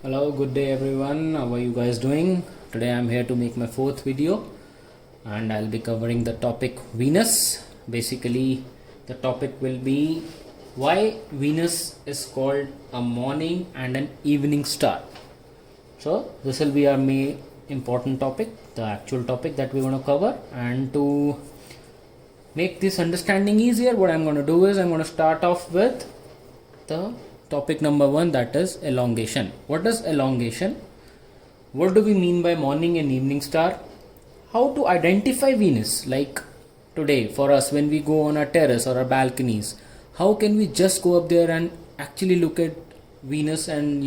Hello, good day everyone. How are you guys doing? Today I'm here to make my fourth video and I'll be covering the topic Venus. Basically, the topic will be why Venus is called a morning and an evening star. So, this will be our main important topic, the actual topic that we're going to cover. And to make this understanding easier, what I'm going to do is I'm going to start off with the topic number one, that is elongation. What is elongation? What do we mean by morning and evening star? How to identify Venus? Like today for us, when we go on our terrace or our balconies, how can we just go up there and actually look at Venus and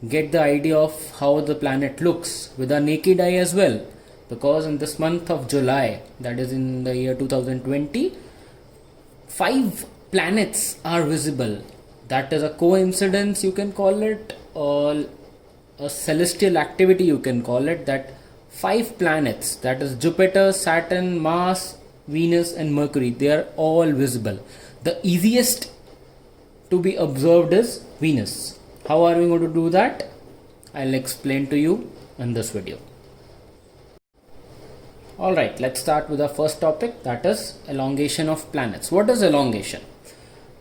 get the idea of how the planet looks with our naked eye as well? Because in this month of July, that is in the year 2020, 5 planets are visible. That is a coincidence, you can call it, or a celestial activity, you can call it, that 5 planets, that is Jupiter, Saturn, Mars, Venus and Mercury, they are all visible. The easiest to be observed is Venus. How are we going to do that? I'll explain to you in this video. Alright, let's start with our first topic, that is elongation of planets. What is elongation?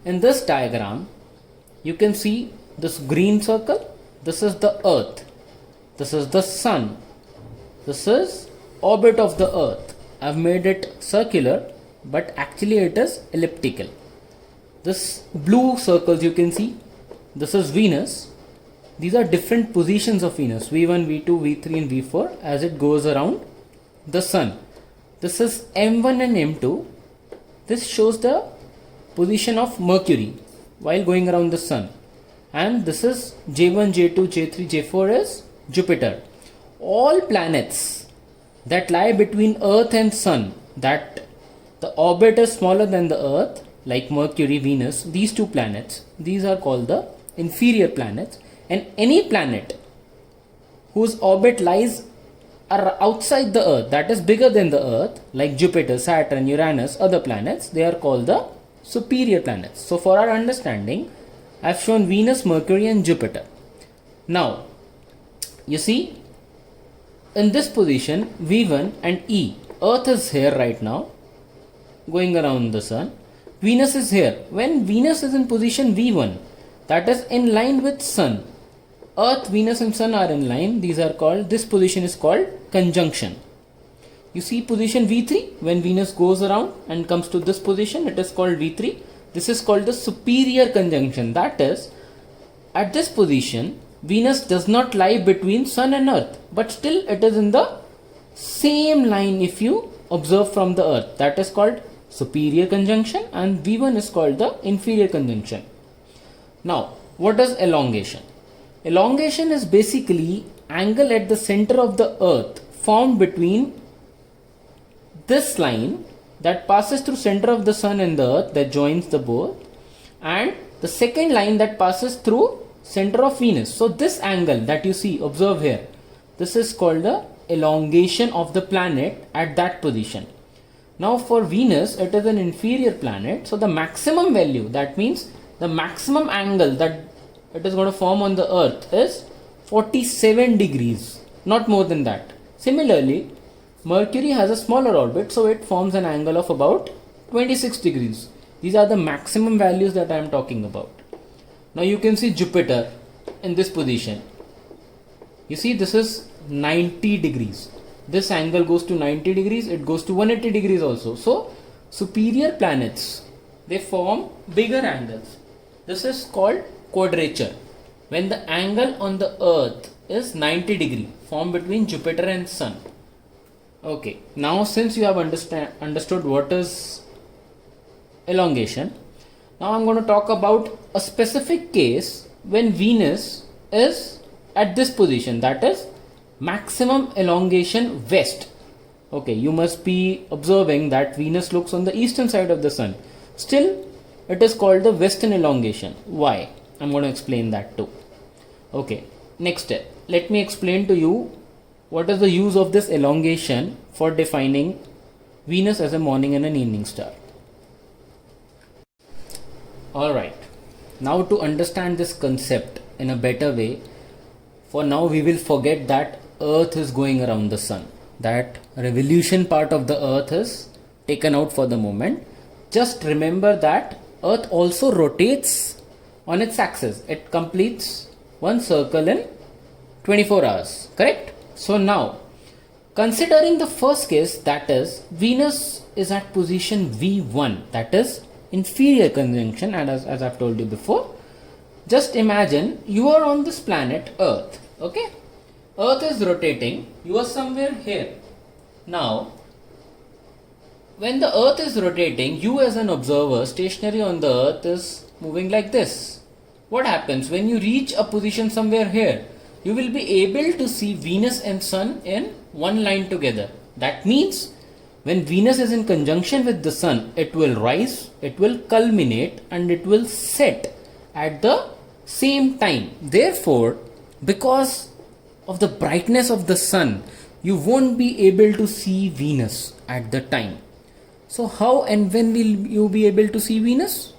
In this diagram, you can see this green circle. This is the Earth. This is the Sun. This is orbit of the Earth. I've made it circular, but actually it is elliptical. This blue circles you can see, this is Venus. These are different positions of Venus, V1, V2, V3 and V4 as it goes around the Sun. This is M1 and M2. This shows the position of Mercury while going around the Sun, and this is J1, J2, J3, J4 is Jupiter. All planets that lie between Earth and Sun, that the orbit is smaller than the Earth, like Mercury, Venus, these 2 planets, these are called the inferior planets. And any planet whose orbit lies outside the Earth, that is bigger than the Earth, like Jupiter, Saturn, Uranus, other planets, they are called the superior planets. So for our understanding, I've shown Venus, Mercury and Jupiter. Now, you see, in this position, V1 and E, Earth is here right now, going around the Sun. Venus is here. When Venus is in position V1, that is in line with Sun, Earth, Venus and Sun are in line. This position is called conjunction. You see position V3, when Venus goes around and comes to this position, it is called V3. This is called the superior conjunction. That is, at this position, Venus does not lie between Sun and Earth, but still it is in the same line if you observe from the Earth. That is called superior conjunction, and V1 is called the inferior conjunction. Now, what is elongation? Elongation is basically angle at the center of the Earth formed between this line that passes through center of the Sun and the Earth, that joins the both, and the second line that passes through center of Venus. So this angle that you see, observe here, this is called the elongation of the planet at that position. Now for Venus, it is an inferior planet, so the maximum value, that means the maximum angle that it is going to form on the Earth is 47 degrees, not more than that. Similarly, Mercury has a smaller orbit, so it forms an angle of about 26 degrees. These are the maximum values that I am talking about. Now you can see Jupiter in this position. You see, this is 90 degrees. This angle goes to 90 degrees, it goes to 180 degrees also. So superior planets, they form bigger angles. This is called quadrature. When the angle on the Earth is 90 degree, formed between Jupiter and Sun. Okay, now since you have understood what is elongation, now I'm going to talk about a specific case when Venus is at this position, that is maximum elongation west. Okay, you must be observing that Venus looks on the eastern side of the Sun. Still, it is called the western elongation. Why? I'm going to explain that too. Okay, next step. Let me explain to you what is the use of this elongation for defining Venus as a morning and an evening star. Alright, now to understand this concept in a better way, For now, we will forget that Earth is going around the sun. That revolution part of the Earth is taken out for the moment. Just remember that Earth also rotates on its axis. It completes one circle in 24 hours. Correct? So now, considering the first case, that is Venus is at position V1, that is inferior conjunction, and as I've told you before, just imagine you are on this planet Earth. Okay, Earth is rotating, you are somewhere here. Now, when the Earth is rotating, you as an observer stationary on the Earth is moving like this. What happens when you reach a position somewhere here? You will be able to see Venus and Sun in one line together. That means when Venus is in conjunction with the Sun, it will rise, it will culminate, and it will set at the same time. Therefore, because of the brightness of the Sun, you won't be able to see Venus at the time. So how and when will you be able to see Venus?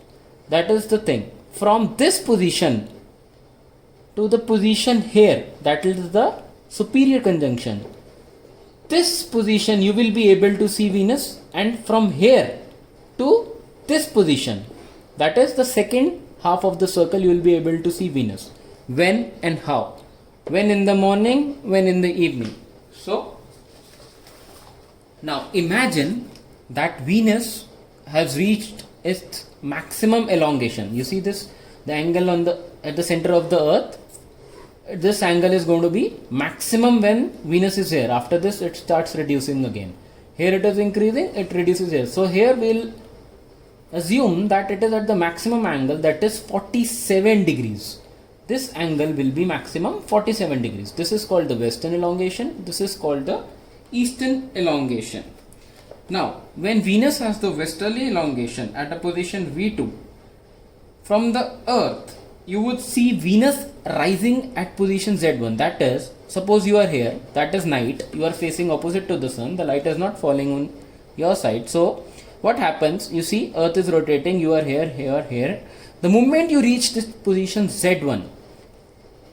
That is the thing. From this position to the position here, that is the superior conjunction, this position you will be able to see Venus, and from here to this position, that is the second half of the circle, you will be able to see Venus. When and how? When in the morning, when in the evening. So now imagine that Venus has reached its maximum elongation. You see this, the angle on the at the center of the Earth, this angle is going to be maximum when Venus is here. After this it starts reducing again. Here it is increasing, it reduces here. So here we'll assume that it is at the maximum angle, that is 47 degrees. This angle will be maximum 47 degrees. This is called the western elongation. This is called the eastern elongation. Now, when Venus has the westerly elongation at a position V2, from the Earth, you would see Venus rising at position Z1. That is, suppose you are here, that is night, you are facing opposite to the Sun, the light is not falling on your side. So, what happens? You see, Earth is rotating, you are here, here, here. The moment you reach this position Z1,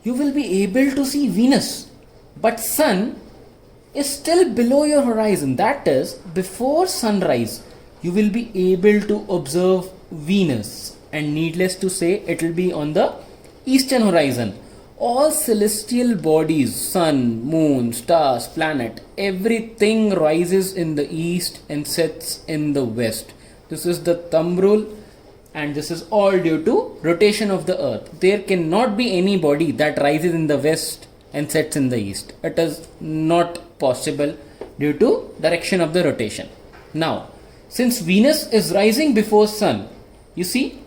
you will be able to see Venus, but Sun is still below your horizon. That is, before sunrise, you will be able to observe Venus, and needless to say, it will be on the eastern horizon. All celestial bodies, sun, moon, stars, planet, everything rises in the east and sets in the west. This is the thumb rule, and this is all due to rotation of the Earth. There cannot be any body that rises in the west and sets in the east. It is not possible due to direction of the rotation. Now, since Venus is rising before Sun, you see,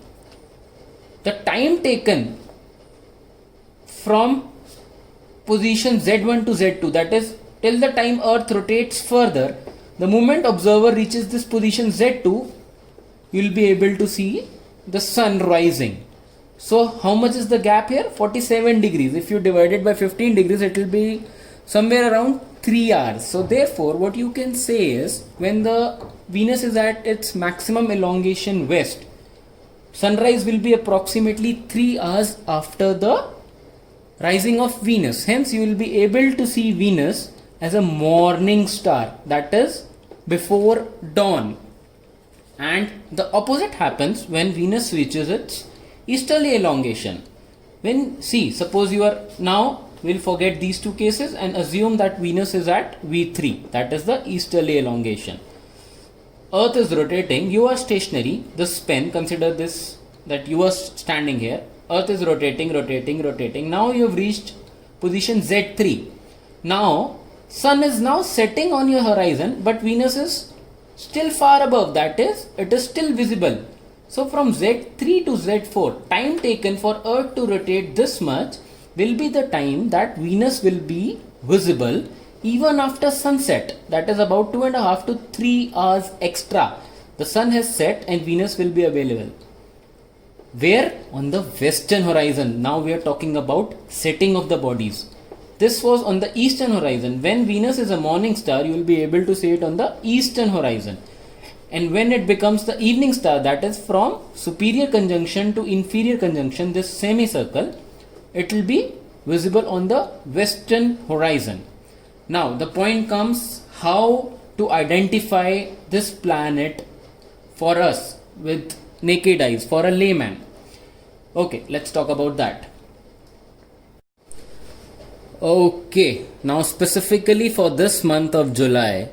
the time taken from position Z1 to Z2, that is till the time Earth rotates further, the moment observer reaches this position Z2, you will be able to see the Sun rising. So how much is the gap here? 47 degrees. If you divide it by 15 degrees, it will be somewhere around 3 hours. So therefore, what you can say is, when the Venus is at its maximum elongation west, sunrise will be approximately 3 hours after the rising of Venus. Hence, you will be able to see Venus as a morning star, that is before dawn. And the opposite happens when Venus reaches its easterly elongation. When, see, suppose you are, now we'll forget these two cases and assume that Venus is at V3, that is the easterly elongation. Earth is rotating, you are stationary, this pen, consider this, that you are standing here, Earth is rotating, rotating, rotating. Now you have reached position Z3. Now, Sun is now setting on your horizon, but Venus is still far above, that is, it is still visible. So from Z3 to Z4, time taken for Earth to rotate this much will be the time that Venus will be visible even after sunset. That is about 2.5 to 3 hours extra. The Sun has set and Venus will be available. Where? On the western horizon. Now we are talking about setting of the bodies. This was on the eastern horizon. When Venus is a morning star, you will be able to see it on the eastern horizon. And when it becomes the evening star, that is from superior conjunction to inferior conjunction, this semicircle, it will be visible on the western horizon. Now the point comes how to identify this planet for us with naked eyes, for a layman. Okay, let's talk about that. Okay, now specifically for this month of July,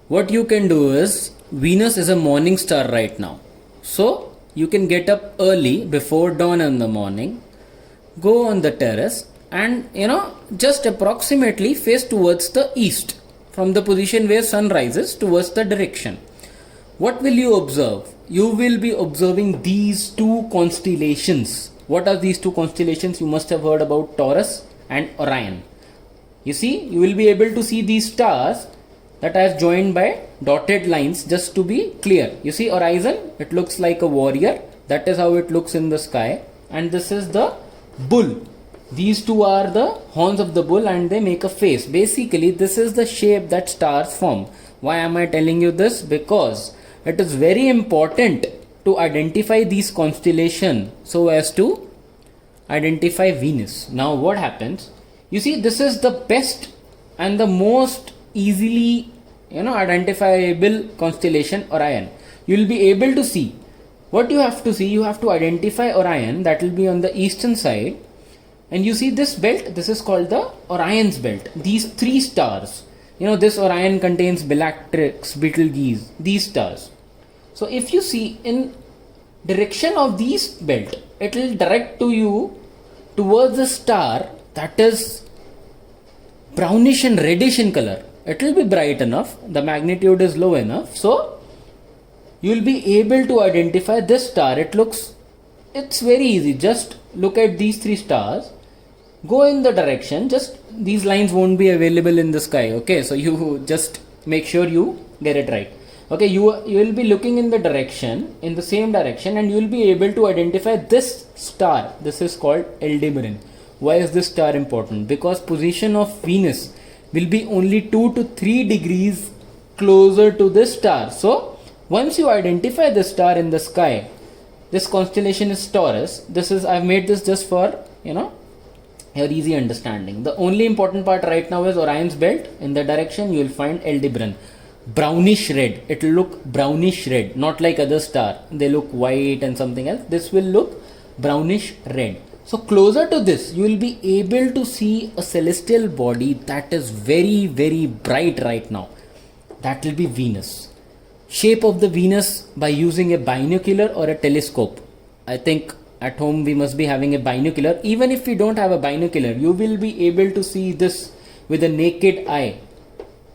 what you can do is, Venus is a morning star right now. So you can get up early before dawn in the morning, go on the terrace and just approximately face towards the east from the position where sun rises towards the direction. What will you observe? You will be observing these two constellations. What are these two constellations? You must have heard about Taurus and Orion. You see, you will be able to see these stars that I have joined by dotted lines just to be clear. You see horizon, it looks like a warrior. That is how it looks in the sky. And this is the bull. These two are the horns of the bull and they make a face. Basically, this is the shape that stars form. Why am I telling you this? Because it is very important to identify these constellations so as to identify Venus. Now what happens? You see, this is the best and the most easily identifiable constellation, Orion. You will be able to see. What you have to see, you have to identify Orion, that will be on the eastern side. And you see this belt, this is called the Orion's belt. These three stars, this Orion contains Bellatrix, Betelgeuse, these stars. So if you see in direction of these belt, it will direct to you towards a star that is brownish and reddish in color. It will be bright enough, the magnitude is low enough, so you will be able to identify this star. It's very easy. Just look at these three stars, go in the direction, just these lines won't be available in the sky, okay, so you just make sure you get it right. Okay, you will be looking in the same direction, and you will be able to identify this star. This is called Aldebaran. Why is this star important? Because position of Venus will be only 2 to 3 degrees closer to this star. So once you identify this star in the sky, this constellation is Taurus. I've made this just for your easy understanding. The only important part right now is Orion's belt. In the direction you will find Aldebaran. Brownish red. It will look brownish red, not like other star. They look white and something else. This will look brownish red. So closer to this, you will be able to see a celestial body that is very, very bright right now. That will be Venus. Shape of the Venus by using a binocular or a telescope. I think at home we must be having a binocular. Even if we don't have a binocular, you will be able to see this with a naked eye.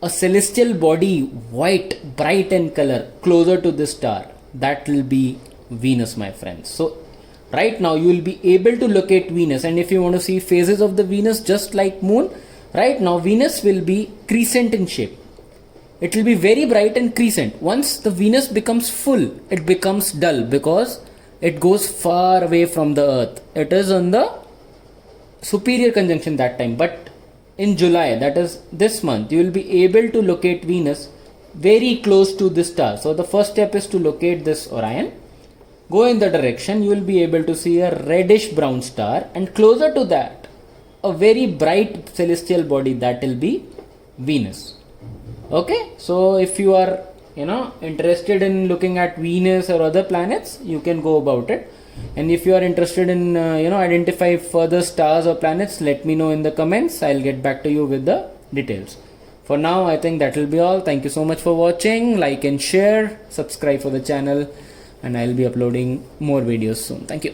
A celestial body, white, bright in color, closer to the star. That will be Venus, my friends. So right now you will be able to locate Venus, and if you want to see phases of the Venus just like moon, right now Venus will be crescent in shape. It will be very bright and crescent. Once the Venus becomes full, it becomes dull because it goes far away from the earth. It is on the superior conjunction that time. But in July, that is this month, you will be able to locate Venus very close to this star. So the first step is to locate this Orion. Go in the direction, you will be able to see a reddish brown star, and closer to that, a very bright celestial body, that will be Venus. Okay, so if you are interested in looking at Venus or other planets, you can go about it. And if you are interested in identify further stars or planets, let me know in the comments. I'll get back to you with the details. For now, I think that will be all. Thank you so much for watching. Like and share, subscribe for the channel, and I'll be uploading more videos soon. Thank you.